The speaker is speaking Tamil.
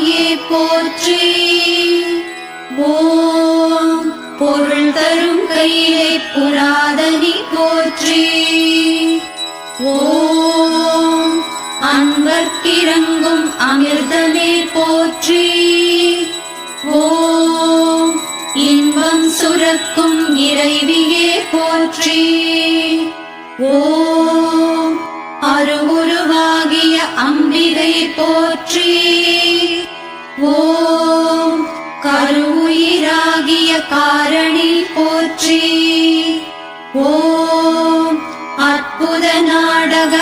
அம்பிகையே போற்றி. ஓம் பொருள் தரும் கையிலே புராதனி போற்றி. ஓம் அன்பர்க்கிறங்கும் அமிர்தமே போற்றி. ஓம் இன்பம் சுரக்கும் இறைவியே போற்றி. ஓம் அருவுருவாகிய அம்பிகை போற்றி. ஓம் கருவுயிராகிய காரணி போற்றி. ஓம் அற்புத நாடக